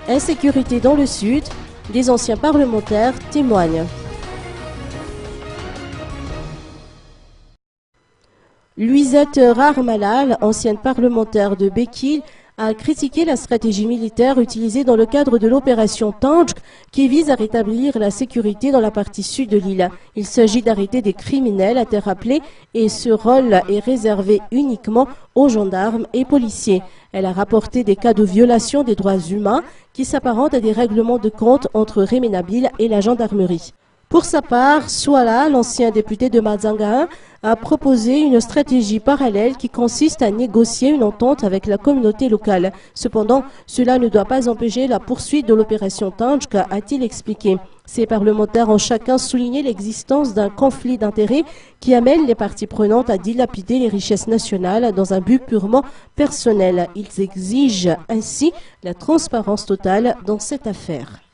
Insécurité dans le sud, des anciens parlementaires témoignent. Louisette Rarmalal, ancienne parlementaire de Bekil, a critiqué la stratégie militaire utilisée dans le cadre de l'opération Tanj qui vise à rétablir la sécurité dans la partie sud de l'île. Il s'agit d'arrêter des criminels, a-t-elle rappelé, et ce rôle est réservé uniquement aux gendarmes et policiers. Elle a rapporté des cas de violation des droits humains qui s'apparentent à des règlements de compte entre Réménabil et la gendarmerie. Pour sa part, Souala, l'ancien député de Mazanga, a proposé une stratégie parallèle qui consiste à négocier une entente avec la communauté locale. Cependant, cela ne doit pas empêcher la poursuite de l'opération Tanjka, a-t-il expliqué. Ces parlementaires ont chacun souligné l'existence d'un conflit d'intérêts qui amène les parties prenantes à dilapider les richesses nationales dans un but purement personnel. Ils exigent ainsi la transparence totale dans cette affaire.